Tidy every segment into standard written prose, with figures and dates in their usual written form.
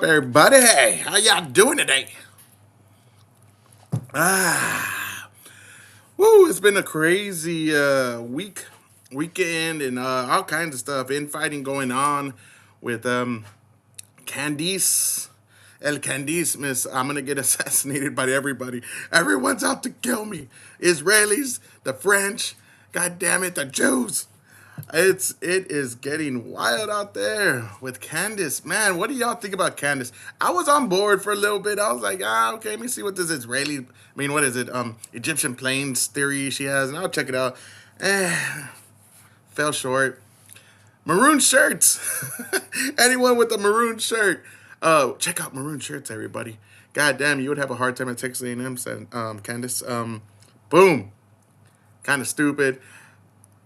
Everybody, hey, how y'all doing today? Woo, it's been a crazy weekend, and all kinds of stuff. Infighting going on with Candice. Candice, miss, I'm gonna get assassinated by everybody. Everyone's out to kill me. Israelis, the French, god damn it, the Jews. It is getting wild out there with Candace. Man, what do y'all think about Candace? I was on board for a little bit. I was like, okay, let me see what this what is it? Egyptian planes theory she has, and I'll check it out. Eh, fell short. Maroon shirts. Anyone with a maroon shirt, check out maroon shirts, everybody. God damn, you would have a hard time at Texas A&M, said Candace. Boom. Kind of stupid.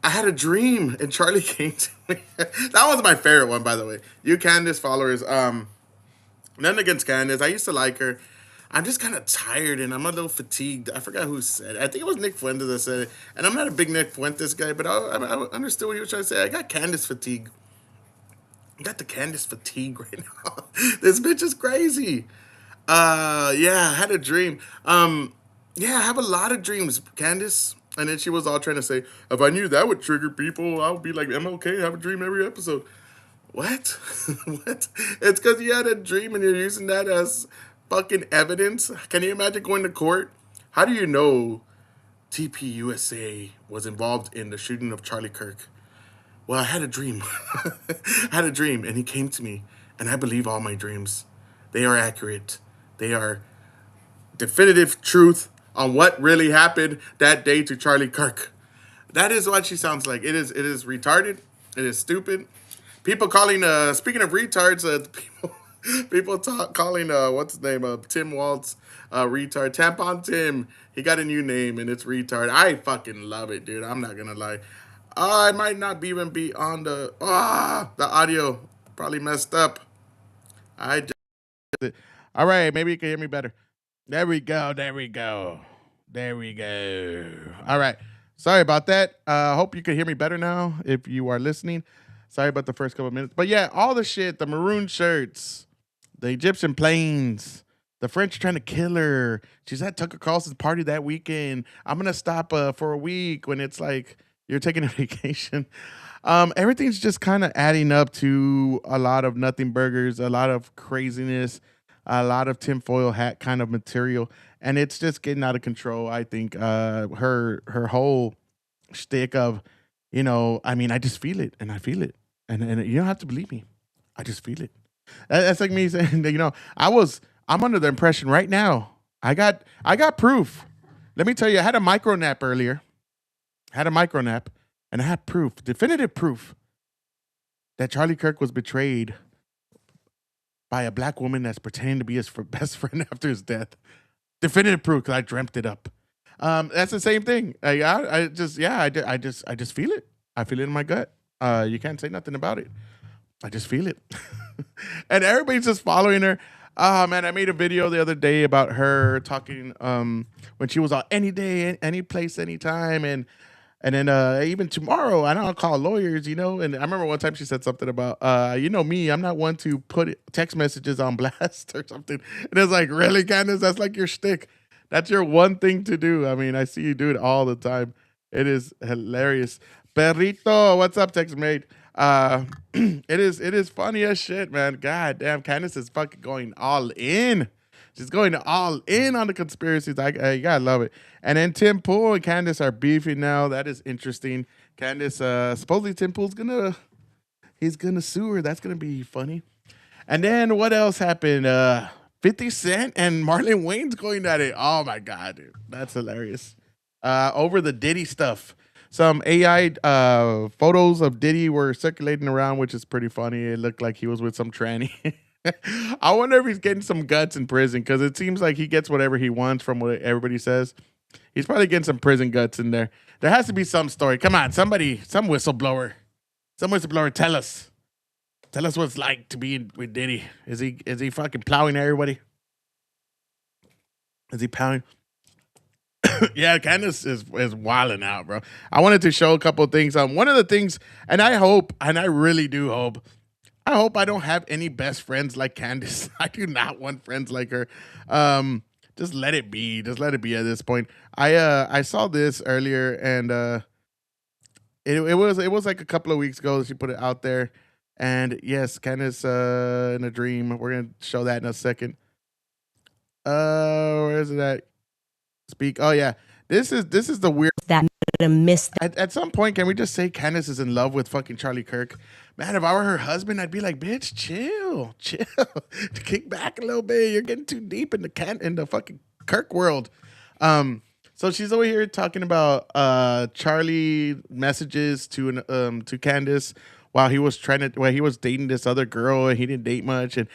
I had a dream and Charlie came to me. That was my favorite one, by the way. You Candace followers, nothing against Candace. I used to like her. I'm just kind of tired and I'm a little fatigued. I forgot who said it. I think it was Nick Fuentes that said it. And I'm not a big Nick Fuentes guy, but I understood what he was trying to say. I got Candace fatigue. I got the Candace fatigue right now. This bitch is crazy. Yeah, I had a dream. Yeah, I have a lot of dreams, Candace. And then she was all trying to say, if I knew that would trigger people, I would be like MLK, have a dream every episode. What? What? It's because you had a dream and you're using that as fucking evidence? Can you imagine going to court? How do you know TPUSA was involved in the shooting of Charlie Kirk? Well, I had a dream. I had a dream, and he came to me, and I believe all my dreams. They are accurate. They are definitive truth on what really happened that day to Charlie Kirk. That is what she sounds like. It is retarded. It is stupid. People calling speaking of retards, people calling what's his name? Tim Waltz retard. Tampon Tim. He got a new name and it's retard. I fucking love it, dude. I'm not gonna lie. I might not even be on the audio probably messed up. I just all right, maybe you can hear me better. There we go. There we go. There we go. All right. Sorry about that. Hope you can hear me better now if you are listening. Sorry about the first couple of minutes. But yeah, all the shit, the maroon shirts, the Egyptian planes, the French trying to kill her. She's at Tucker Carlson's party that weekend. I'm going to stop for a week when it's like you're taking a vacation. Everything's just kind of adding up to a lot of nothing burgers, a lot of craziness, a lot of tinfoil hat kind of material, and it's just getting out of control. I think her whole shtick of, I mean, I just feel it, and I feel it, and you don't have to believe me, I just feel it. That's like me saying, that, I'm under the impression right now. I got proof. Let me tell you, I had a micro nap earlier. Had a micro nap, and I had proof, definitive proof, that Charlie Kirk was betrayed by a black woman that's pretending to be his best friend after his death. Definitive proof because I dreamt it up. That's the same thing. I just feel it. I feel it in my gut. You can't say nothing about it. I just feel it. And everybody's just following her. Man, I made a video the other day about her talking when she was on any day, any place, anytime, and then even tomorrow, I know I'll call lawyers, And I remember one time she said something about, me, I'm not one to put text messages on blast or something. And it's like, really, Candace? That's like your shtick. That's your one thing to do. I mean, I see you do it all the time. It is hilarious. Perrito, what's up, text mate? It is funny as shit, man. God damn, Candace is fucking going all in. She's going all in on the conspiracies. You gotta love it. And then Tim Pool and Candace are beefing now. That is interesting. Candace, supposedly Tim Pool's he's gonna sue her. That's gonna be funny. And then what else happened? 50 Cent and Marlon Wayne's going at it. Oh my god, dude. That's hilarious. Over the Diddy stuff. Some AI photos of Diddy were circulating around, which is pretty funny. It looked like he was with some tranny. I wonder if he's getting some guts in prison because it seems like he gets whatever he wants from what everybody says. He's probably getting some prison guts in there. There has to be some story. Come on, somebody, some whistleblower, tell us. Tell us what it's like to be with Diddy. Is he fucking plowing everybody? Is he plowing? Yeah, Candace is wilding out, bro. I wanted to show a couple of things. One of the things, and I hope, and I really do hope I hope I don't have any best friends like Candace. I do not want friends like her. Um, just let it be. Just let it be at this point. I saw this earlier, and it was like a couple of weeks ago that she put it out there. And yes, Candace in a dream. We're gonna show that in a second. Where is it at? Speak. Oh yeah. This is the weird. That gonna miss At some point, can we just say Candace is in love with fucking Charlie Kirk? Man, if I were her husband, I'd be like, bitch, chill, chill, kick back a little bit. You're getting too deep in the fucking Kirk world. So she's over here talking about Charlie messages to Candace while he was dating this other girl and he didn't date much and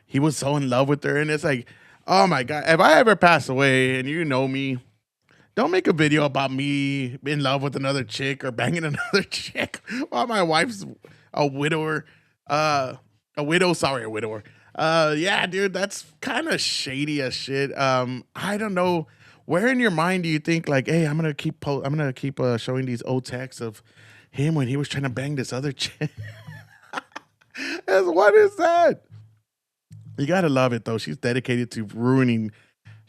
he was so in love with her and it's like, oh my god, if I ever pass away and you know me, don't make a video about me in love with another chick or banging another chick while my wife's a widower. A widow, sorry, a widower. Yeah, dude, that's kind of shady as shit. I don't know. Where in your mind do you think like, hey, I'm gonna keep showing these old texts of him when he was trying to bang this other chick? What is that? You gotta love it though. She's dedicated to ruining.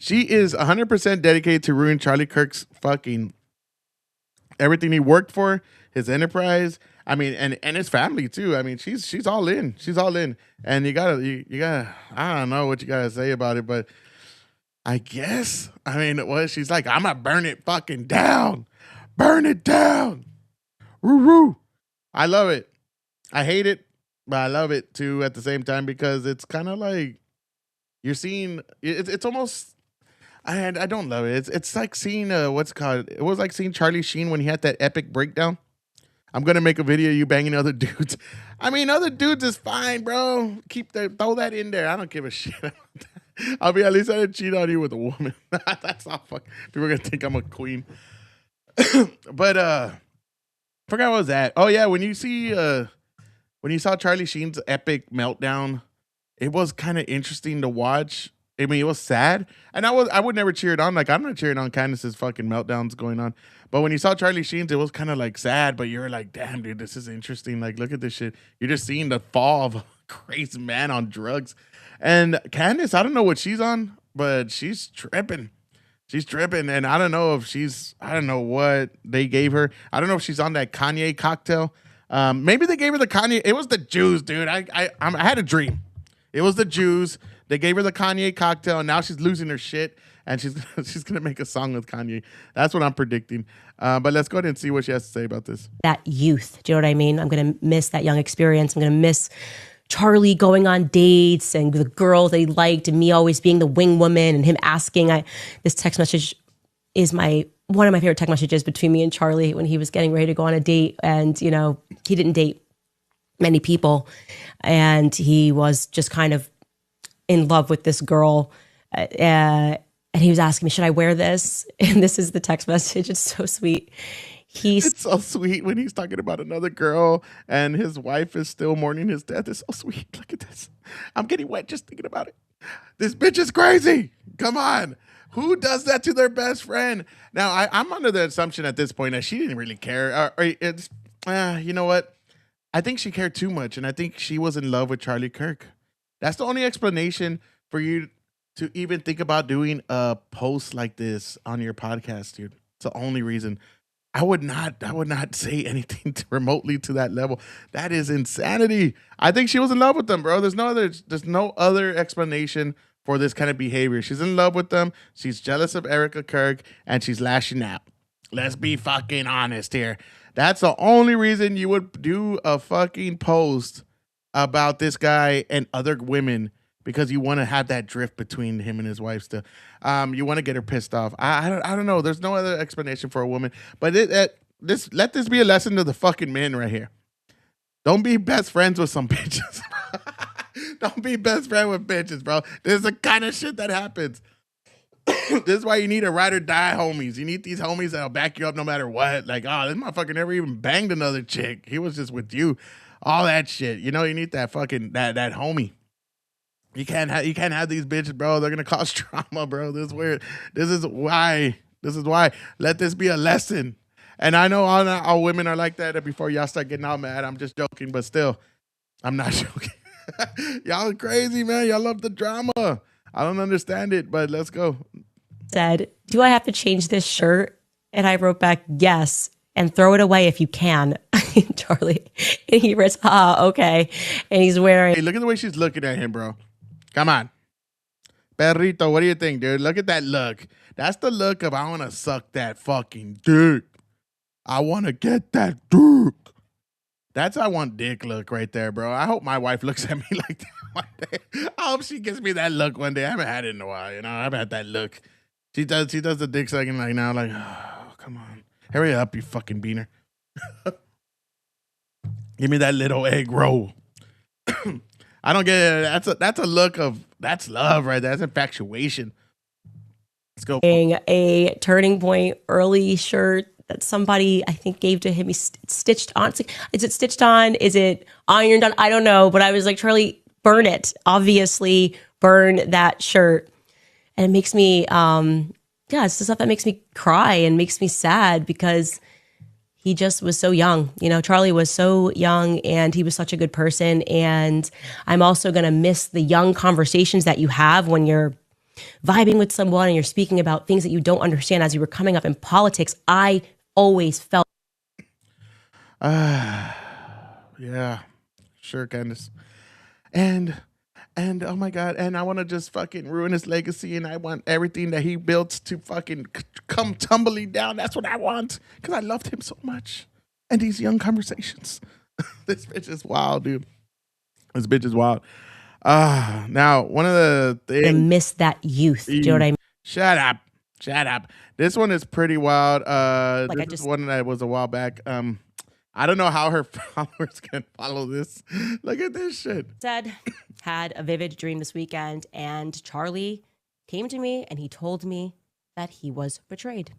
She is 100% dedicated to ruin Charlie Kirk's fucking everything he worked for, his enterprise. I mean, and his family too. I mean, she's all in. She's all in. And you gotta. I don't know what you gotta say about it, but I guess. I mean, she's like, I'm gonna burn it fucking down, burn it down. Woo woo. I love it. I hate it, but I love it too at the same time because it's kind of like you're seeing. It's almost I don't love it. It's like seeing what's it called. It was like seeing Charlie Sheen when he had that epic breakdown. I'm gonna make a video of you banging other dudes. I mean, other dudes is fine, bro. Throw that in there. I don't give a shit. I'll be at least I didn't cheat on you with a woman. That's not fuck. People are gonna think I'm a queen. But forgot what was that. Oh yeah, when you saw Charlie Sheen's epic meltdown, it was kind of interesting to watch. I mean, it was sad, and I would never cheer it on. Like I'm not cheering on Candace's fucking meltdowns going on. But when you saw Charlie Sheen's, it was kind of like sad. But you're like, damn, dude, this is interesting. Like, look at this shit. You're just seeing the fall of a crazy man on drugs. And Candace, I don't know what she's on, but she's tripping. She's tripping, and I don't know if I don't know what they gave her. I don't know if she's on that Kanye cocktail. Maybe they gave her the Kanye. It was the Jews, dude. I had a dream. It was the Jews. They gave her the Kanye cocktail, and now she's losing her shit, and she's gonna make a song with Kanye. That's what I'm predicting. But let's go ahead and see what she has to say about this. that youth. Do you know what I mean? I'm gonna miss that young experience. I'm gonna miss Charlie going on dates and the girls that he liked and me always being the wing woman and him asking. This text message is one of my favorite text messages between me and Charlie when he was getting ready to go on a date. And, you know, he didn't date many people and he was just kind of in love with this girl. And he was asking me, should I wear this? And this is the text message. It's so sweet. It's so sweet when he's talking about another girl and his wife is still mourning his death. It's so sweet. Look at this. I'm getting wet just thinking about it. This bitch is crazy. Come on. Who does that to their best friend? Now, I'm under the assumption at this point that she didn't really care. You know what? I think she cared too much, and I think she was in love with Charlie Kirk. That's the only explanation for you to even think about doing a post like this on your podcast, dude. It's the only reason. I would not say anything remotely to that level. That is insanity. I think she was in love with them, bro. There's no other explanation for this kind of behavior. She's in love with them. She's jealous of Erica Kirk and she's lashing out. Let's be fucking honest here. That's the only reason you would do a fucking post about this guy and other women because you want to have that drift between him and his wife still. You want to get her pissed off. I don't know. There's no other explanation for a woman. But let this be a lesson to the fucking men right here. Don't be best friends with some bitches. Don't be best friend with bitches, bro. This is the kind of shit that happens. This is why you need a ride or die homies. You need these homies that'll back you up no matter what. Like, oh, this motherfucker never even banged another chick. He was just with you. All that shit. You know, you need that fucking that homie. You can't have these bitches, bro. They're gonna cause trauma, bro. This is weird. This is why. Let this be a lesson. And I know all women are like that. And before y'all start getting all mad, I'm just joking, but still, I'm not joking. Y'all crazy, man. Y'all love the drama. I don't understand it, but let's go. Said, do I have to change this shirt? And I wrote back, yes, and throw it away if you can, Charlie. And he writes, okay. And he's wearing. Hey, look at the way she's looking at him, bro. Come on. Perrito, what do you think, dude? Look at that look. That's the look of, I want to suck that fucking dick. I want to get that dick. That's I want dick look right there, bro. I hope my wife looks at me like that one day. I hope she gives me that look one day. I haven't had it in a while, you know. I haven't had that look. She does the dick sucking like now, like, oh, come on. Hurry up, you fucking beaner. Give me that little egg roll. I don't get it. That's a look of, that's love right there. That's infatuation. Let's go. A Turning Point early shirt that somebody I think gave to him. He stitched on. Is it stitched on? Is it ironed on? I don't know. But I was like, Charlie, burn it. Obviously, burn that shirt. And it makes me, it's the stuff that makes me cry and makes me sad because he just was so young. You know, Charlie was so young and he was such a good person. And I'm also going to miss the young conversations that you have when you're vibing with someone and you're speaking about things that you don't understand as you were coming up in politics. I always felt. Yeah, sure, Candace. And oh my God, and I want to just fucking ruin his legacy, and I want everything that he built to fucking come tumbling down. That's what I want, because I loved him so much. And these young conversations. This bitch is wild, dude. This bitch is wild. Now, one of the things... I miss that youth. Do you know what I mean? Shut up. This one is pretty wild. This is one that was a while back. I don't know how her followers can follow this. Look at this shit. Said, had a vivid dream this weekend, and Charlie came to me and he told me that he was betrayed.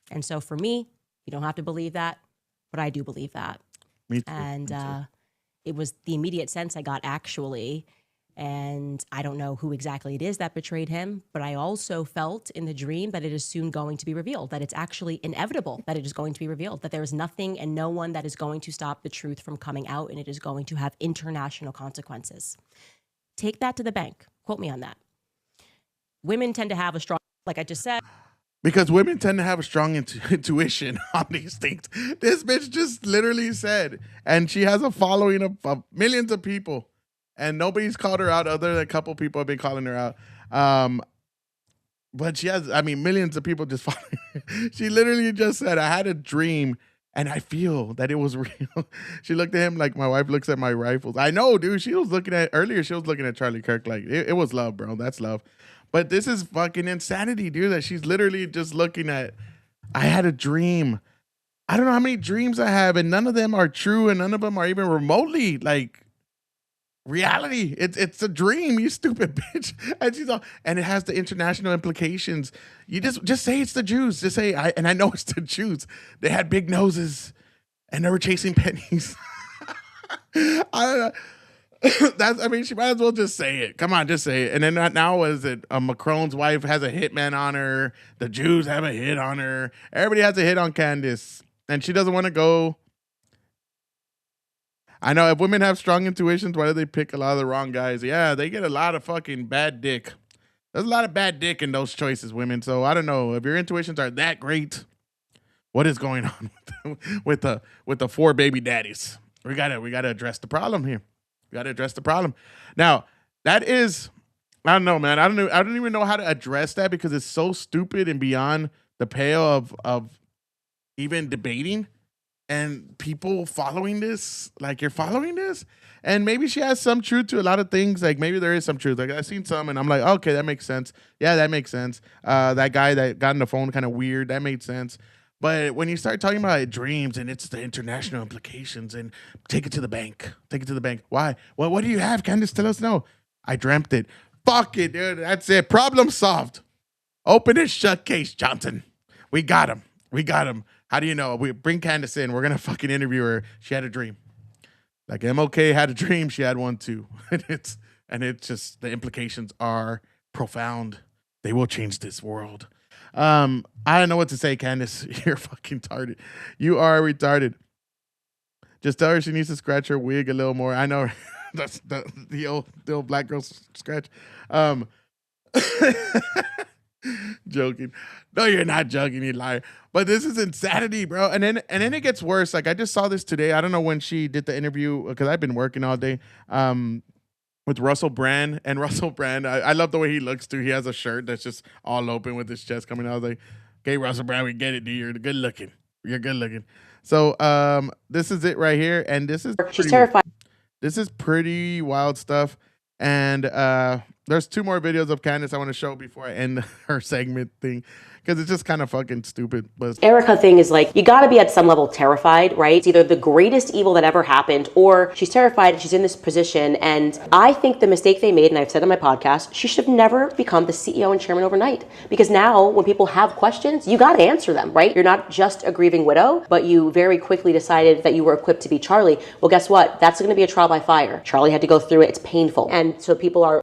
And so for me, you don't have to believe that, but I do believe that. Me too. And it was the immediate sense I got, actually. And I don't know who exactly it is that betrayed him, but I also felt in the dream that it is soon going to be revealed, that it's actually inevitable that it is going to be revealed, that there is nothing and no one that is going to stop the truth from coming out, and it is going to have international consequences. Take that to the bank. Quote me on that. Women tend to have a strong, like I just said. Because women tend to have a strong intuition on these things. This bitch just literally said, and she has a following of millions of people. And nobody's called her out other than a couple people have been calling her out. But she has, millions of people just following her. She literally just said, I had a dream and I feel that it was real. She looked at him like my wife looks at my rifles. I know, dude. She was looking at Charlie Kirk. Like, it was love, bro. That's love. But this is fucking insanity, dude, that she's literally just looking at, I had a dream. I don't know how many dreams I have, and none of them are true, and none of them are even remotely, like, reality. It's a dream, you stupid bitch. And she's all, and it has the international implications. You just say it's the Jews. Just say I know it's the Jews. They had big noses and they were chasing pennies. I don't know. She might as well just say it. Come on, just say it. And then now is it Macron's wife has a hitman on her. The Jews have a hit on her. Everybody has a hit on Candace, and she doesn't want to go. I know if women have strong intuitions, why do they pick a lot of the wrong guys? Yeah, they get a lot of fucking bad dick. There's a lot of bad dick in those choices, women. So I don't know if your intuitions are that great. What is going on with the 4 baby daddies? We gotta address the problem here. We gotta address the problem. Now that is, I don't know, man. I don't even know how to address that because it's so stupid and beyond the pale of even debating. And people following this, like, you're following this, and maybe she has some truth to a lot of things. Like, maybe there is some truth. Like, I've seen some, and I'm like, okay, that makes sense. Yeah, that makes sense. That guy that got on the phone kind of weird. That made sense. But when you start talking about dreams and it's the international implications and take it to the bank. Why? Well, what do you have? Candace, tell us no. I dreamt it. Fuck it, dude. That's it. Problem solved. Open and shut case, Johnson. We got him. How do you know? We bring Candace in. We're going to fucking interview her. She had a dream. Like MOK had a dream. She had one too. And it's just, the implications are profound. They will change this world. I don't know what to say, Candace. You're fucking retarded. You are retarded. Just tell her she needs to scratch her wig a little more. I know. That's the old black girl scratch. Um, joking. No, you're not joking, you liar. But this is insanity, bro. And then it gets worse. Like I just saw this today. I don't know when she did the interview because I've been working all day. With Russell Brand and Russell Brand, I love the way he looks too. He has a shirt that's just all open with his chest coming out. I was like, okay, Russell Brand, we get it, dude. You're good looking. You're good looking. So this is it right here, and She's terrified. this is pretty wild stuff. And there's two more videos of Candace I want to show before I end her segment thing because it's just kind of fucking stupid. But Erica thing is like, you gotta be at some level terrified, right? It's either the greatest evil that ever happened, or she's terrified and she's in this position. And I think the mistake they made, and I've said on my podcast, she should have never become the CEO and chairman overnight. Because now when people have questions, you gotta answer them, right? You're not just a grieving widow, but you very quickly decided that you were equipped to be Charlie. Well, guess what? That's gonna be a trial by fire. Charlie had to go through it. It's painful. And so people are...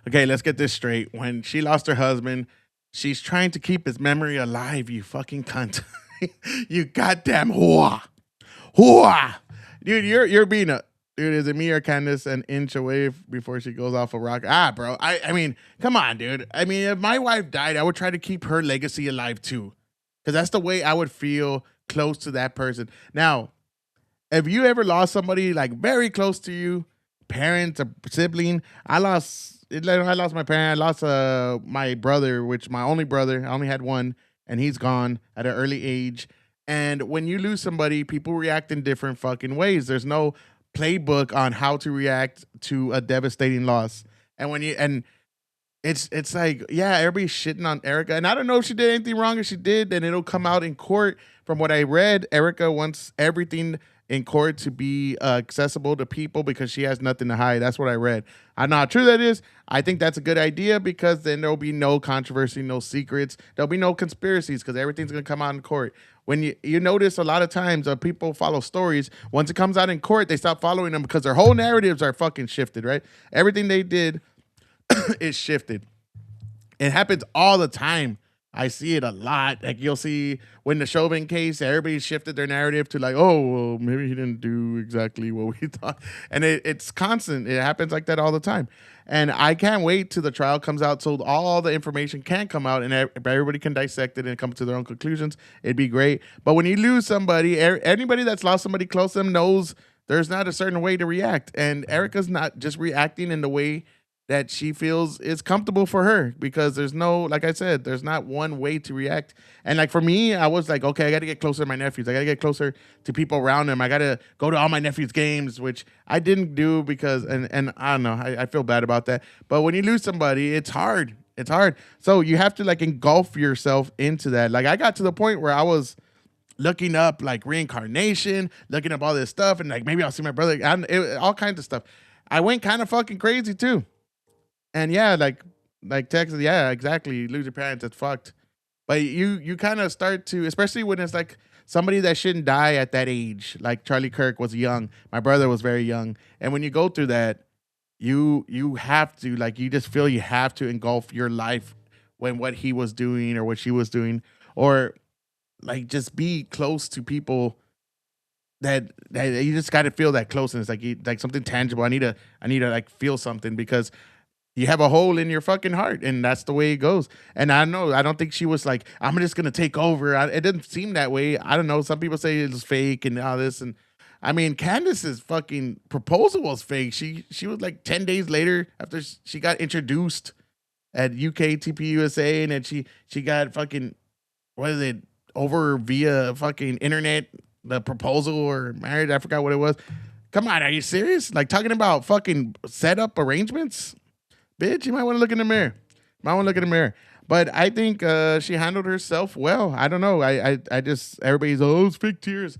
Okay, let's get this straight. When she lost her husband, she's trying to keep his memory alive, you fucking cunt. You goddamn whore. Whore. Dude, you're being a... Dude, is it me or Candace an inch away before she goes off a rock? Bro. I mean, come on, dude. I mean, if my wife died, I would try to keep her legacy alive too. Because that's the way I would feel close to that person. Now, if you ever lost somebody like very close to you, parents, a sibling, I lost my parent. I lost my brother, which my only brother. I only had one, and he's gone at an early age. And when you lose somebody, people react in different fucking ways. There's no playbook on how to react to a devastating loss. And it's like, yeah, everybody's shitting on Erica, and I don't know if she did anything wrong. If she did, then it'll come out in court. From what I read, Erica wants everything in court to be accessible to people because she has nothing to hide. That's what I read. I know how true that is. I think that's a good idea because then there'll be no controversy, no secrets. There'll be no conspiracies because everything's going to come out in court. When you notice a lot of times people follow stories, once it comes out in court, they stop following them because their whole narratives are fucking shifted, right? Everything they did is shifted. It happens all the time. I see it a lot. Like you'll see when the Chauvin case, everybody shifted their narrative to like, oh, well, maybe he didn't do exactly what we thought. And it's constant. It happens like that all the time. And I can't wait till the trial comes out so all the information can come out and everybody can dissect it and come to their own conclusions. It'd be great. But when you lose somebody, anybody that's lost somebody close to them knows there's not a certain way to react. And Erica's not just reacting in the way that she feels is comfortable for her because there's no, like I said, there's not one way to react. And like for me, I was like, okay, I got to get closer to my nephews. I got to get closer to people around them. I got to go to all my nephews' games, which I didn't do because, and I don't know, I feel bad about that. But when you lose somebody, it's hard. It's hard. So you have to like engulf yourself into that. Like I got to the point where I was looking up like reincarnation, looking up all this stuff, and like maybe I'll see my brother, all kinds of stuff. I went kind of fucking crazy too. And yeah, like Texas, yeah, exactly. You lose your parents, it's fucked. But you kind of start to, especially when it's like somebody that shouldn't die at that age. Like Charlie Kirk was young. My brother was very young. And when you go through that, you have to, like, you just feel you have to engulf your life when what he was doing or what she was doing, or like just be close to people that you just got to feel that closeness, like something tangible. I need to like feel something because you have a hole in your fucking heart, and that's the way it goes. And I don't think she was like, I'm just gonna take over. It didn't seem that way. I don't know. Some people say it was fake and all this, and I mean, Candace's fucking proposal was fake. She was like 10 days later after she got introduced at UK TPUSA, and then she got fucking, what is it, over via fucking internet, the proposal or marriage. I forgot what it was. Come on, are you serious? Like talking about fucking setup arrangements? Bitch, you might want to look in the mirror. But I think she handled herself well. I don't know. I just, everybody's, oh, it's fake tears.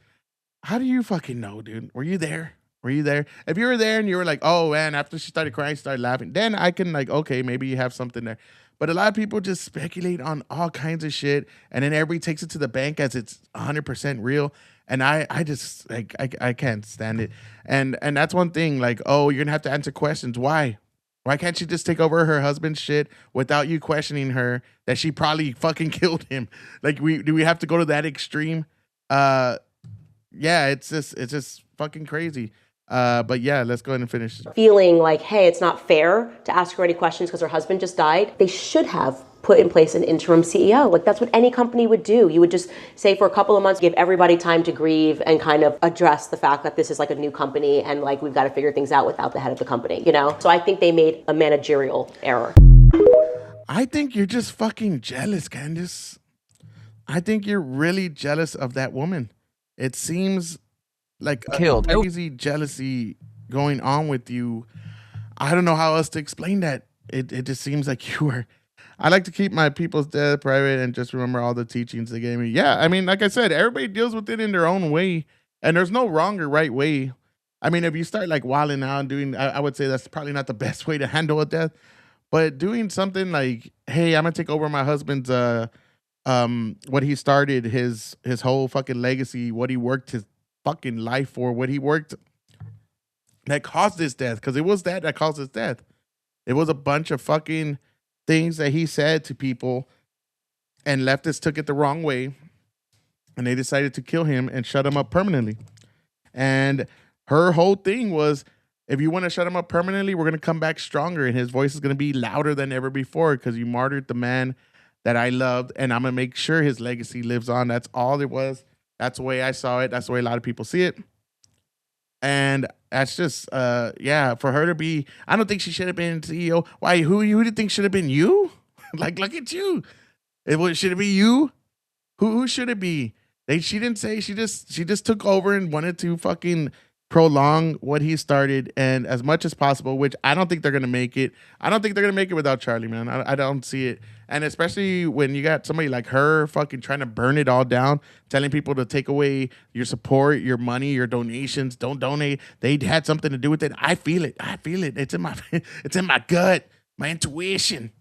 How do you fucking know, dude? Were you there? If you were there and you were like, oh, man, after she started crying, started laughing, then I can like, okay, maybe you have something there. But a lot of people just speculate on all kinds of shit, and then everybody takes it to the bank as it's 100% real. And I just, like, I can't stand it. And that's one thing, like, oh, you're going to have to answer questions. Why? Why can't she just take over her husband's shit without you questioning her that she probably fucking killed him? Like, do we have to go to that extreme? Yeah, it's just fucking crazy. But yeah, let's go ahead and finish. Feeling like, hey, it's not fair to ask her any questions because her husband just died. They should have put in place an interim CEO. Like, that's what any company would do. You would just say for a couple of months, give everybody time to grieve and kind of address the fact that this is like a new company and like we've got to figure things out without the head of the company, you know? So I think they made a managerial error. I think you're just fucking jealous, Candace. I think you're really jealous of that woman. It seems like a crazy jealousy going on with you. I don't know how else to explain that. It just seems like you were. I like to keep my people's death private and just remember all the teachings they gave me. Yeah, I mean, like I said, everybody deals with it in their own way, and there's no wrong or right way. I mean, if you start like wilding out and doing, I would say that's probably not the best way to handle a death. But doing something like, hey, I'm gonna take over my husband's what he started, his whole fucking legacy, what he worked his fucking life for, what he worked that caused his death, because it was that caused his death. It was a bunch of fucking things that he said to people, and leftists took it the wrong way, and they decided to kill him and shut him up permanently. And her whole thing was, if you want to shut him up permanently, we're going to come back stronger, and his voice is going to be louder than ever before because you martyred the man that I loved, and I'm going to make sure his legacy lives on. That's all it was. That's the way I saw it. That's the way a lot of people see it. And that's just, yeah, for her to be, I don't think she should have been CEO. Why? Who do you think should have been you? Like, look at you. Should it be you? Who should it be? She didn't say. She just took over and wanted to fucking prolong what he started, and as much as possible, which I don't think they're gonna make it. I don't think they're gonna make it without Charlie, man. I don't see it. And especially when you got somebody like her fucking trying to burn it all down, telling people to take away your support, your money, your donations, don't donate. They had something to do with it. I feel it. It's in my it's in my gut. My intuition.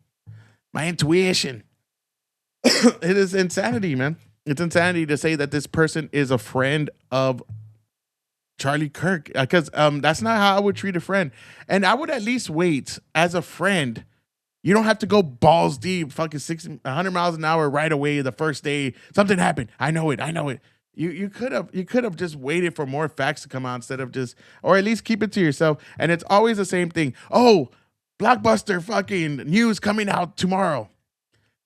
It is insanity, man. It's insanity to say that this person is a friend of Charlie Kirk, because that's not how I would treat a friend. And I would at least wait as a friend. You don't have to go balls deep, fucking 100 miles an hour right away the first day. Something happened. I know it. You could have just waited for more facts to come out instead of just, or at least keep it to yourself. And it's always the same thing. Oh, blockbuster fucking news coming out tomorrow.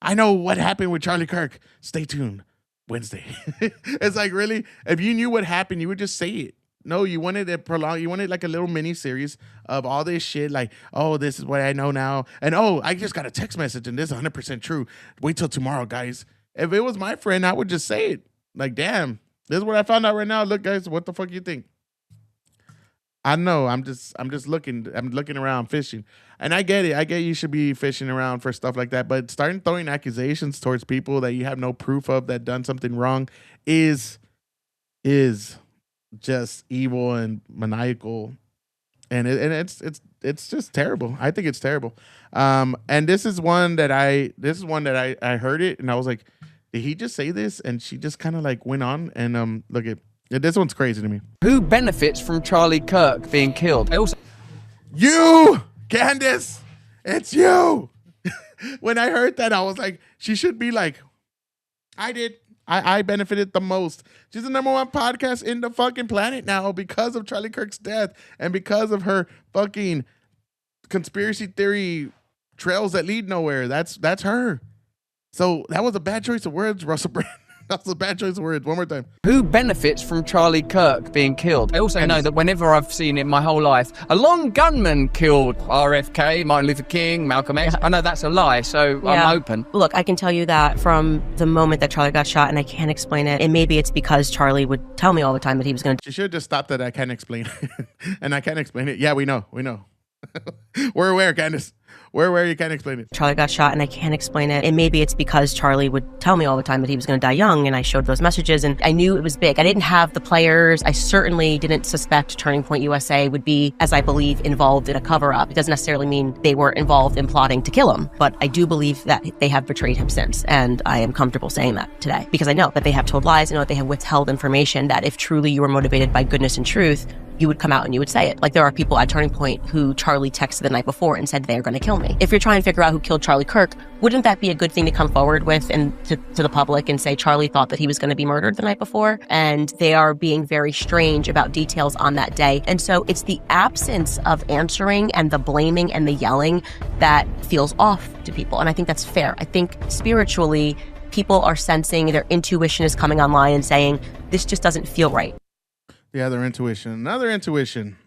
I know what happened with Charlie Kirk. Stay tuned. Wednesday. It's like, really? If you knew what happened, you would just say it. No, you wanted it prolonged. You wanted like a little mini series of all this shit. Like, oh, this is what I know now. And oh, I just got a text message and this is 100% true. Wait till tomorrow, guys. If it was my friend, I would just say it. Like, damn, this is what I found out right now. Look, guys, what the fuck you think? I know. I'm just looking. I'm looking around, fishing. And I get it. I get you should be fishing around for stuff like that. But starting throwing accusations towards people that you have no proof of that done something wrong is just evil and maniacal, and it's just terrible. I think it's terrible. And this is one that I heard it and I was like, did he just say this? And she just kind of like went on and look at this one's crazy to me. Who benefits from Charlie Kirk being killed? You, Candace, it's you. When I heard that, I was like, she should be like, I did. I benefited the most. She's the #1 podcast in the fucking planet now because of Charlie Kirk's death and because of her fucking conspiracy theory trails that lead nowhere. That's her. So that was a bad choice of words, Russell Brand. That was a bad choice of words. One more time. Who benefits from Charlie Kirk being killed? I also know that whenever I've seen it my whole life, a lone gunman killed RFK, Martin Luther King, Malcolm X. I know that's a lie, so yeah. I'm open. Look, I can tell you that from the moment that Charlie got shot, and I can't explain it, and maybe it's because Charlie would tell me all the time that he was going to... She should have just stopped that I can't explain it. And I can't explain it. Yeah, we know. We're aware, Candace. We're aware, you can't explain it. Charlie got shot and I can't explain it. And maybe it's because Charlie would tell me all the time that he was going to die young, and I showed those messages and I knew it was big. I didn't have the players. I certainly didn't suspect Turning Point USA would be, as I believe, involved in a cover-up. It doesn't necessarily mean they were involved in plotting to kill him, but I do believe that they have betrayed him since, and I am comfortable saying that today because I know that they have told lies. I know that they have withheld information that if truly you were motivated by goodness and truth, you would come out and you would say it. Like, there are people at Turning Point who Charlie texted the night before and said they're going to kill me. If you're trying to figure out who killed Charlie Kirk, wouldn't that be a good thing to come forward with and to the public and say Charlie thought that he was going to be murdered the night before? And they are being very strange about details on that day. And so it's the absence of answering and the blaming and the yelling that feels off to people. And I think that's fair. I think spiritually, people are sensing, their intuition is coming online and saying, this just doesn't feel right. Yeah, their intuition. Another intuition.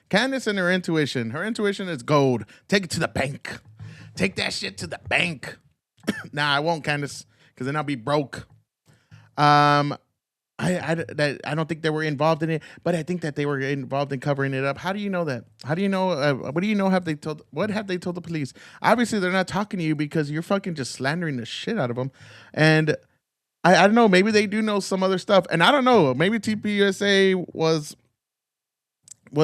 Candace and her intuition. Her intuition is gold. Take it to the bank. Take that shit to the bank. Nah, I won't, Candace, because then I'll be broke. I don't think they were involved in it, but I think that they were involved in covering it up. How do you know that? How do you know? What do you know? What have they told the police? Obviously, they're not talking to you because you're fucking just slandering the shit out of them. And I don't know. Maybe they do know some other stuff, and I don't know. Maybe TPUSA was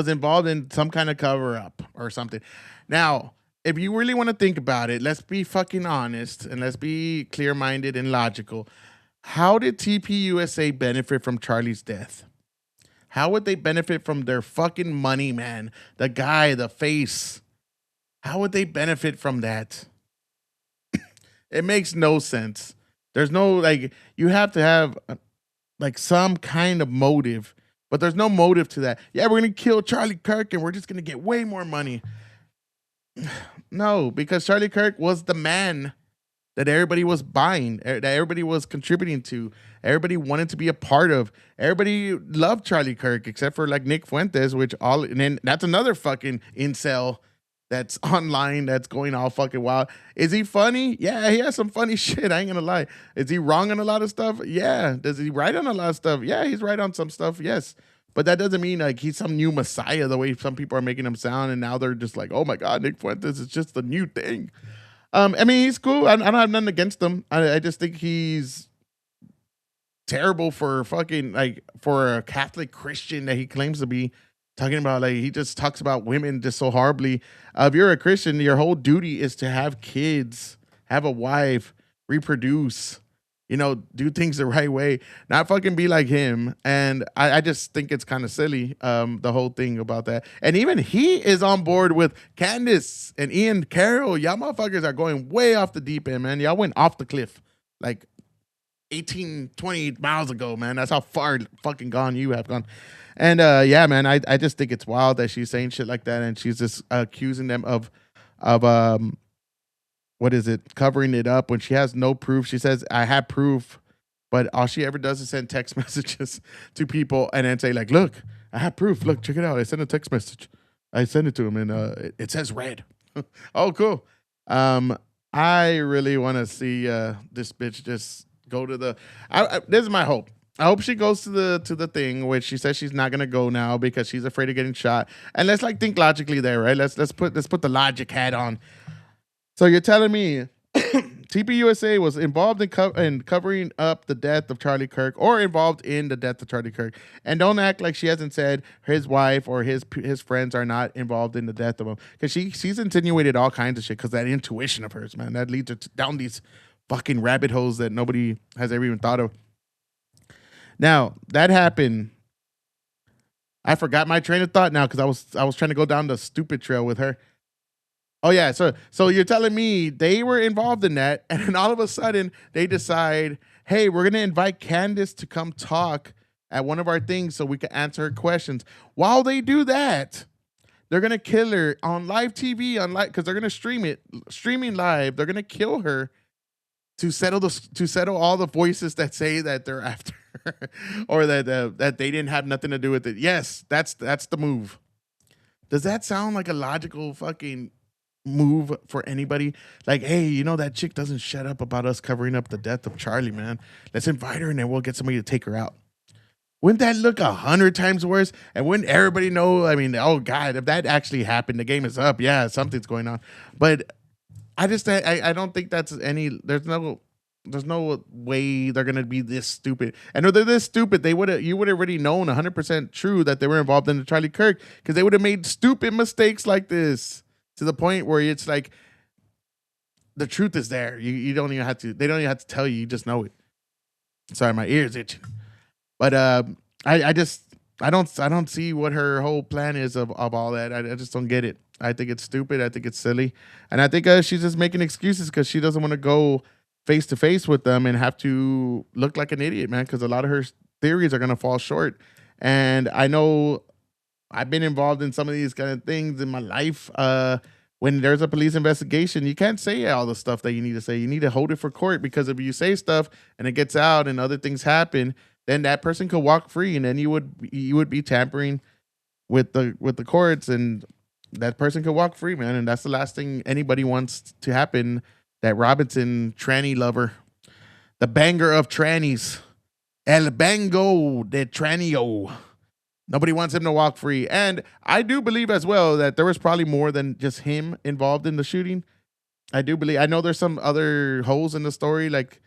involved in some kind of cover up or something. Now, if you really want to think about it, let's be fucking honest and let's be clear minded and logical. How did TPUSA benefit from Charlie's death? How would they benefit from their fucking money, man? The guy, the face. How would they benefit from that? It makes no sense. There's no, like, you have to have like some kind of motive, but there's no motive to that. Yeah, we're going to kill Charlie Kirk and we're just going to get way more money. No, because Charlie Kirk was the man that everybody was buying, that everybody was contributing to, everybody wanted to be a part of. Everybody loved Charlie Kirk except for like Nick Fuentes, and then that's another fucking incel that's online that's going all fucking wild. Is he funny? Yeah, he has some funny shit. I ain't gonna lie. Is he wrong on a lot of stuff? Yeah. Does he right on a lot of stuff? Yeah, he's right on some stuff. Yes. But that doesn't mean like he's some new messiah the way some people are making him sound. And now they're just like, oh my God, Nick Fuentes is just the new thing. I mean, he's cool. I don't have nothing against him. I just think he's terrible for fucking, like, for a Catholic Christian that he claims to be. Talking about, like, he just talks about women just so horribly. If you're a Christian, your whole duty is to have kids, have a wife, reproduce, do things the right way, not fucking be like him. And I just think it's kind of silly, the whole thing about that. And even he is on board with Candace and Ian Carroll. Y'all motherfuckers are going way off the deep end, man. Y'all went off the cliff like 18, 20 miles ago, man. That's how far fucking gone you have gone. And yeah, man, I just think it's wild that she's saying shit like that, and she's just accusing them of what is it, covering it up when she has no proof. She says, I have proof, but all she ever does is send text messages to people and then say, like, look, I have proof. Look, check it out. I sent a text message. I sent it to him, and it says red. Oh, cool. I really want to see this bitch just go to the. This is my hope. I hope she goes to the thing, which she says she's not gonna go now because she's afraid of getting shot. And let's like think logically there, right? Let's put the logic hat on. So you're telling me TPUSA was involved in covering up the death of Charlie Kirk, or involved in the death of Charlie Kirk, and don't act like she hasn't said his wife or his friends are not involved in the death of him, because she's insinuated all kinds of shit because that intuition of hers, man, that leads her down these fucking rabbit holes that nobody has ever even thought of. Now, that happened. I forgot my train of thought now because I was trying to go down the stupid trail with her. Oh, yeah. So you're telling me they were involved in that, and then all of a sudden they decide, hey, we're going to invite Candace to come talk at one of our things so we can answer her questions. While they do that, they're going to kill her on live TV, because they're going to streaming live. They're going to kill her to settle all the voices that say that they're after her or that they didn't have nothing to do with it. Yes, that's the move. Does that sound like a logical fucking move for anybody? Like, hey, that chick doesn't shut up about us covering up the death of Charlie, man. Let's invite her and then we'll get somebody to take her out. Wouldn't that look 100 times worse? And wouldn't everybody know? I mean, oh God, if that actually happened, the game is up. Yeah, something's going on. But I don't think that's there's no way they're gonna be this stupid. And if they're this stupid, you would have already known 100% true that they were involved in the Charlie Kirk, because they would have made stupid mistakes like this to the point where it's like the truth is there. You don't even have to. They don't even have to tell you. You just know it. Sorry, my ear's itching. But I I don't see what her whole plan is of all that. I just don't get it. I think it's stupid. I think it's silly, and I think she's just making excuses because she doesn't want to go face to face with them and have to look like an idiot, man. Because a lot of her theories are gonna fall short, and I know I've been involved in some of these kind of things in my life. When there's a police investigation, you can't say all the stuff that you need to say. You need to hold it for court because if you say stuff and it gets out and other things happen, then that person could walk free, and then you would be tampering with the courts, and that person could walk free, man. And that's the last thing anybody wants to happen. That Robinson tranny lover, the banger of trannies, El Bango de Tranio. Nobody wants him to walk free. And I do believe as well that there was probably more than just him involved in the shooting. I do believe. I know there's some other holes in the story, like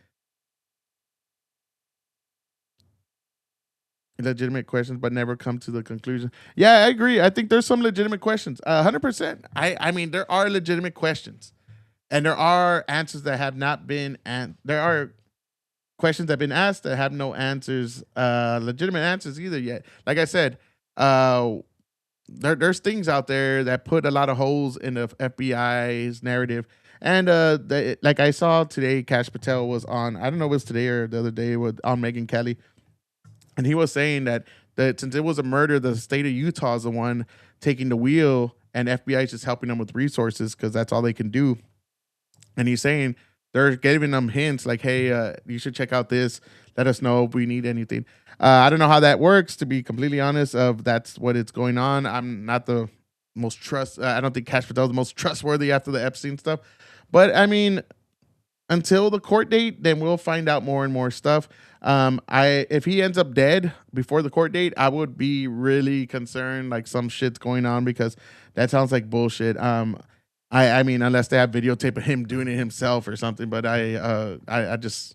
legitimate questions, but never come to the conclusion. Yeah, I agree. I think there's some legitimate questions. 100%. I mean, there are legitimate questions, and there are answers that have not been, and there are questions that have been asked that have no answers, legitimate answers either yet. Like I said, there's things out there that put a lot of holes in the FBI's narrative. And like I saw today, Kash Patel was on, I don't know if it was today or the other day, on Megyn Kelly. And he was saying that since it was a murder, the state of Utah is the one taking the wheel, and FBI is just helping them with resources because that's all they can do. And he's saying they're giving them hints like, hey, you should check out this. Let us know if we need anything. I don't know how that works, to be completely honest, that's what it's going on. I'm not the most I don't think Kash Patel is the most trustworthy after the Epstein stuff. But, I mean, until the court date, then we'll find out more and more stuff. If he ends up dead before the court date, I would be really concerned, like some shit's going on, because that sounds like bullshit. I mean, unless they have videotape of him doing it himself or something. But I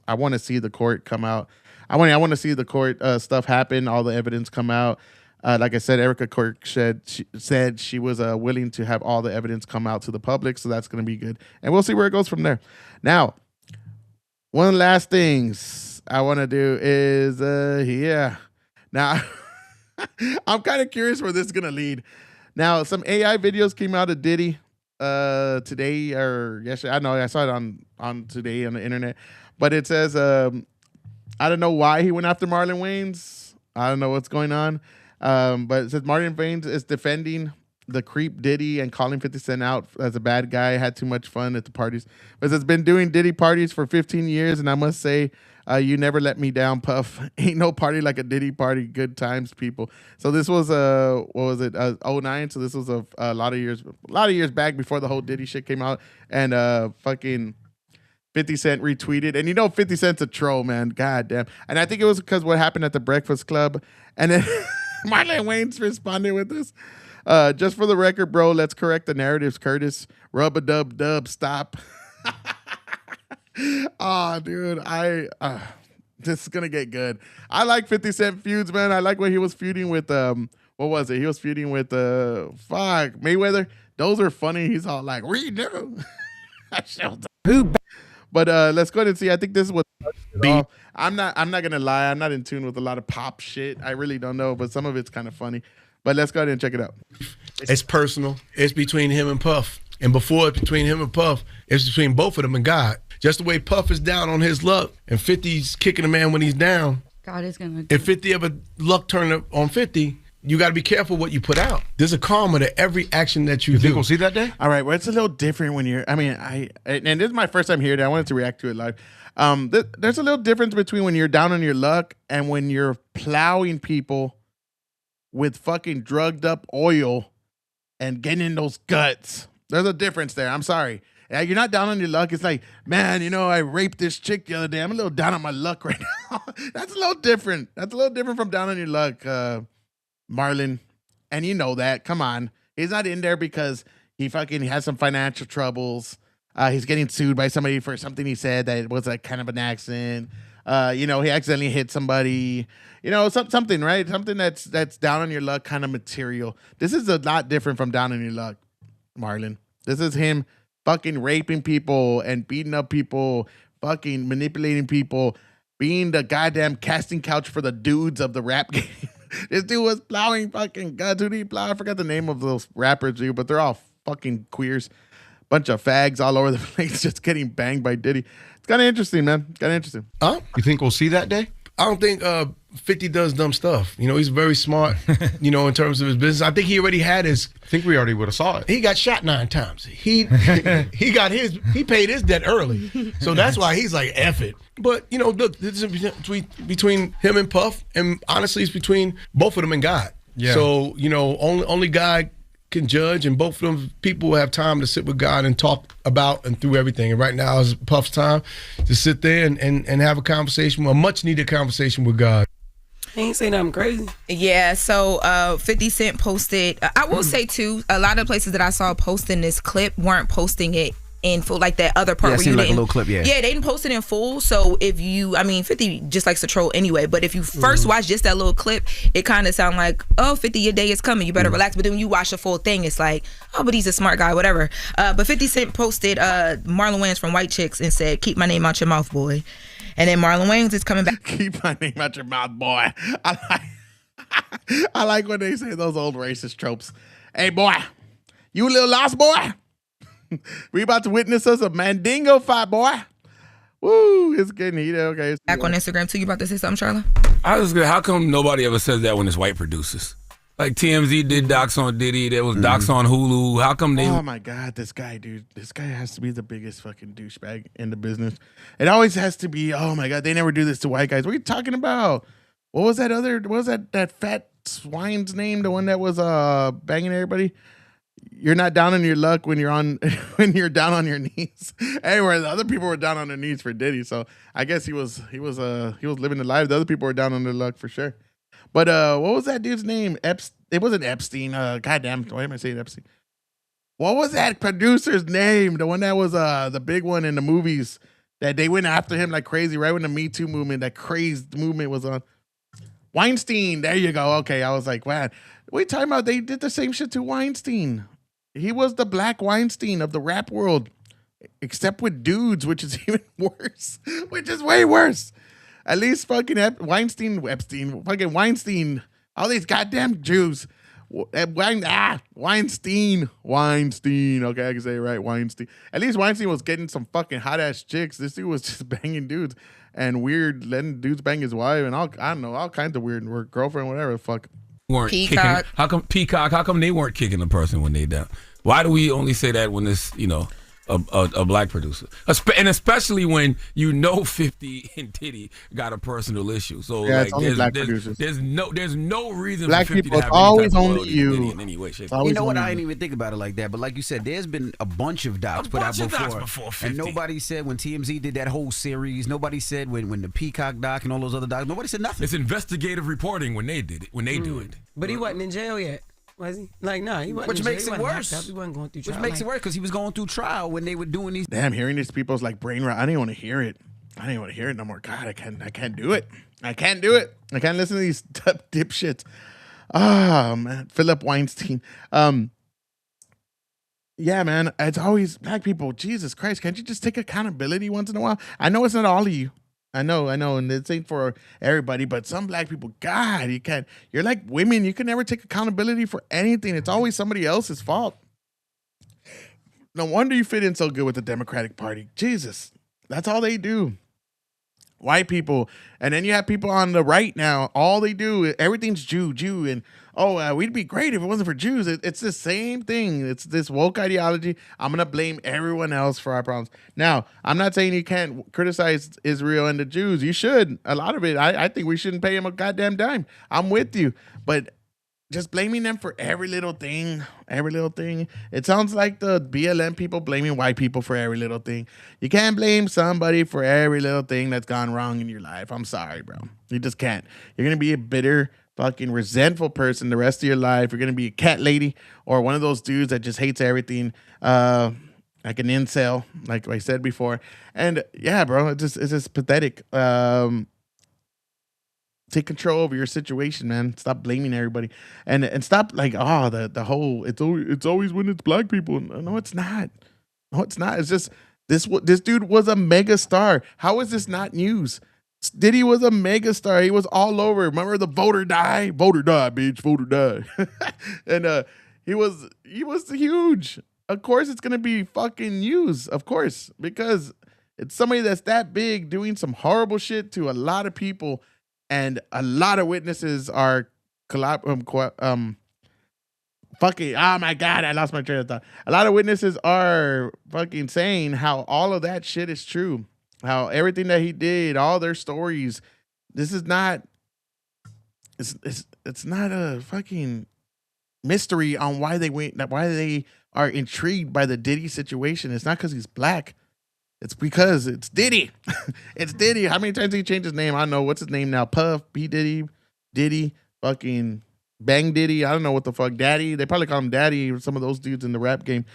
want to see the court come out. I want to see the court stuff happen. All the evidence come out. Like I said, Erica Kirk said she was willing to have all the evidence come out to the public, so that's going to be good. And we'll see where it goes from there. Now, one of the last things I want to do is, Now, I'm kind of curious where this is going to lead. Now, some AI videos came out of Diddy today or yesterday. I know I saw it on today on the internet, but it says, I don't know why he went after Marlon Waynes. I don't know what's going on. But it says Marlon Waynes is defending the creep Diddy and calling 50 Cent out as a bad guy. Had too much fun at the parties. But it's been doing Diddy parties for 15 years, and I must say, you never let me down, Puff. Ain't no party like a Diddy party. Good times, people. So this was what was it? 09. So this was a lot of years back before the whole Diddy shit came out, and fucking 50 Cent retweeted. And 50 Cent's a troll, man. God damn. And I think it was because what happened at the Breakfast Club, and then Marlon Waynes responded with this. Just for the record, bro, let's correct the narratives, Curtis. Rub-a-dub-dub, stop. Oh, dude, this is going to get good. I like 50 Cent feuds, man. I like what he was feuding with, what was it? He was feuding with, Mayweather. Those are funny. He's all like, "We nigga." But let's go ahead and see. I think this is what I'm not gonna lie, I'm not in tune with a lot of pop shit. I really don't know, but some of it's kind of funny. But let's go ahead and check it out. It's personal. It's between him and Puff. And before it's between him and Puff, it's between both of them and God. Just the way Puff is down on his luck and 50's kicking a man when he's down. God is gonna if 50 ever luck turn on 50, you got to be careful what you put out. There's a karma to every action that you do. Think we'll see that day? All right, well, it's a little different when you're, and this is my first time hearing it. I wanted to react to it live. There's a little difference between when you're down on your luck and when you're plowing people with fucking drugged up oil and getting in those guts. There's a difference there. I'm sorry. You're not down on your luck. It's like, man, I raped this chick the other day. I'm a little down on my luck right now. That's a little different. That's a little different from down on your luck, Marlon. And you know that. Come on. He's not in there because he fucking has some financial troubles. He's getting sued by somebody for something he said that was like kind of an accident. He accidentally hit somebody. Something, right? Something that's down on your luck kind of material. This is a lot different from down on your luck, Marlon. This is him fucking raping people and beating up people, fucking manipulating people, being the goddamn casting couch for the dudes of the rap game. This dude was plowing fucking guns. Who did he plow? I forgot the name of those rappers, dude, but they're all fucking queers. Bunch of fags all over the place just getting banged by Diddy. It's kind of interesting, man. Kind of interesting. Huh? You think we'll see that day? I don't think 50 does dumb stuff. You know, he's very smart, you know, in terms of his business. I think he already had his. I think we already would have saw it. He got shot 9 times. He paid his debt early. So that's why he's like, F it. But, you know, look, this is between him and Puff, and honestly, it's between both of them and God. Yeah. So, you know, only God can judge, and both of them people have time to sit with God and talk about and through everything. And right now is Puff's time to sit there and have a conversation, a much needed conversation with God. He ain't say nothing crazy. Yeah, so 50 Cent posted, I will say too, a lot of places that I saw posting this clip weren't posting it in full, like that other part Yeah, it where seemed you like a didn't. little clip, yeah. Yeah, they didn't post it in full. So if you, 50 just likes to troll anyway. But if you first watch just that little clip, it kind of sound like, oh, 50, your day is coming. You better relax. But then when you watch the full thing, it's like, oh, but he's a smart guy, whatever. But 50 Cent posted Marlon Wayans from White Chicks and said, keep my name out your mouth, boy. And then Marlon Wayans is coming back. Keep my name out your mouth, boy. I like when they say those old racist tropes. Hey, boy, you little lost boy. We about to witness us a Mandingo fight, boy. Woo, it's getting heated. Okay. Back on Instagram too. You about to say something, Charlie? I was good. How come nobody ever says that when it's white producers? Like TMZ did docs on Diddy. There was docs on Hulu. How come they? Oh my God, this guy, dude. This guy has to be the biggest fucking douchebag in the business. It always has to be. Oh my God, they never do this to white guys. What are you talking about? What was that other? What was that fat swine's name? The one that was banging everybody. You're not down on your luck when you're down on your knees. Anyway, the other people were down on their knees for Diddy, so I guess he was living the life. The other people were down on their luck for sure. But what was that dude's name? It wasn't Epstein. Goddamn, why am I saying Epstein? What was that producer's name? The one that was the big one in the movies that they went after him like crazy right when the Me Too movement, that crazed movement was on. Weinstein. There you go. Okay, I was like, wow. What are you talking about? They did the same shit to Weinstein. He was the Black Weinstein of the rap world, except with dudes, which is even worse, which is way worse. At least fucking Weinstein, all these goddamn Jews. Weinstein. Okay, I can say it right, Weinstein. At least Weinstein was getting some fucking hot ass chicks. This dude was just banging dudes and weird, letting dudes bang his wife and all kinds of weird girlfriend, whatever the fuck. Weren't Peacock. Kicking, how come they weren't kicking the person when they down? Why do we only say that when it's a black producer, and especially when 50 and Diddy got a personal issue? So yeah, like, it's only black producers. There's no reason Black for 50 people, to have it's always any type of only loyalty you. to Diddy in any way, shape, You know what? I didn't even think about it like that. But like you said, there's been a bunch of docs put out before 50. and nobody said when TMZ did that whole series. Nobody said when the Peacock doc and all those other docs. Nobody said nothing. It's investigative reporting when they did it. When they do it, But he wasn't in jail yet, was he? Like, nah, he wasn't. Which in jail. makes He it wasn't worse. locked up. He wasn't going through trial. Which makes it worse because he was going through trial when they were doing these. Damn, hearing these people's like brain rot. I didn't want to hear it. No more. God, I can't do it. I can't do it. I can't listen to these dipshits. Oh man, Philip Weinstein. Yeah, man. It's always black people. Jesus Christ, can't you just take accountability once in a while? I know it's not all of you. I know, and this ain't for everybody, but some black people, God, you can't. You're like women. You can never take accountability for anything. It's always somebody else's fault. No wonder you fit in so good with the Democratic Party. Jesus, that's all they do. White people. And then you have people on the right now. All they do, everything's Jew. And, we'd be great if it wasn't for Jews. It's the same thing. It's this woke ideology. I'm going to blame everyone else for our problems. Now, I'm not saying you can't criticize Israel and the Jews. You should. A lot of it. I think we shouldn't pay them a goddamn dime. I'm with you. But just blaming them for every little thing. It sounds like the BLM people blaming white people for every little thing. You can't blame somebody for every little thing that's gone wrong in your life. I'm sorry, bro. You just can't. You're going to be a bitter, fucking resentful person the rest of your life. You're going to be a cat lady or one of those dudes that just hates everything, like an incel, like I said before. And yeah, bro, it's just pathetic. Take control over your situation, man. Stop blaming everybody, and stop like the whole it's always when it's black people. No, it's not. It's just this dude was a mega star. How is this not news? Diddy was a megastar. He was all over. Remember the voter die? Voter die, bitch. Voter die. And he was huge. Of course it's gonna be fucking used. Of course. Because it's somebody that's that big doing some horrible shit to a lot of people, and a lot of witnesses are fucking, oh my God, I lost my train of thought. A lot of witnesses are fucking saying how all of that shit is true. How everything that he did, all their stories, this is not, it's not a fucking mystery on why they are intrigued by the Diddy situation. It's not because he's black. It's because it's Diddy. It's Diddy. How many times did he change his name? I don't know. What's his name now? Puff, P. Diddy, fucking Bang Diddy. I don't know what the fuck. Daddy. They probably call him Daddy, or some of those dudes in the rap game.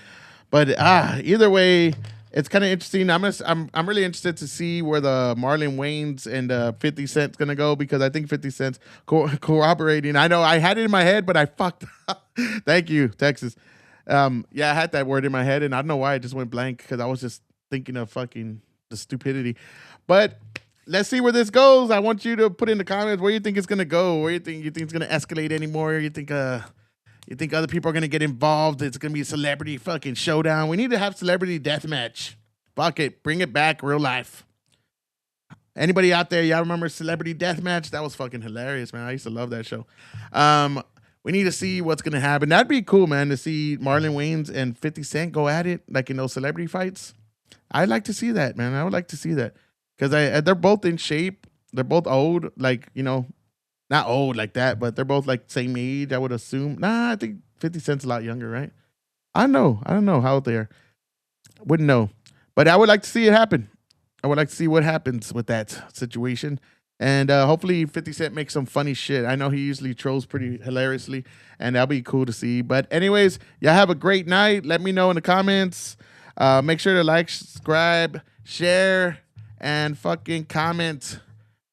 But either way, it's kind of interesting. I'm really interested to see where the Marlon Waynes and 50 Cent's gonna go, because I think 50 Cent's corroborating. I know I had it in my head, but I fucked up. Thank you, Texas. Yeah, I had that word in my head, and I don't know why I just went blank, because I was just thinking of fucking the stupidity. But let's see where this goes. I want you to put in the comments where you think it's gonna go. Where you think it's gonna escalate anymore? You think other people are gonna get involved? It's gonna be a celebrity fucking showdown. We need to have celebrity deathmatch. Fuck it, bring it back, real life. Anybody out there, y'all remember Celebrity Deathmatch? That was fucking hilarious, man. I used to love that show. We need to see what's gonna happen. That'd be cool, man, to see Marlon Waynes and 50 Cent go at it, like in those celebrity fights. I'd like to see that, man. I would like to see that, because they're both in shape. They're both old, like, you know, not old like that, but they're both like same age, I would assume. Nah, I think 50 Cent's a lot younger, right? I don't know how old they are. Wouldn't know. But I would like to see it happen. I would like to see what happens with that situation. And hopefully 50 Cent makes some funny shit. I know he usually trolls pretty hilariously, and that'll be cool to see. But anyways, y'all have a great night. Let me know in the comments. Make sure to like, subscribe, share, and fucking comment,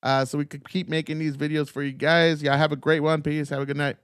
so we could keep making these videos for you guys. Y'all have a great one. Peace. Have a good night.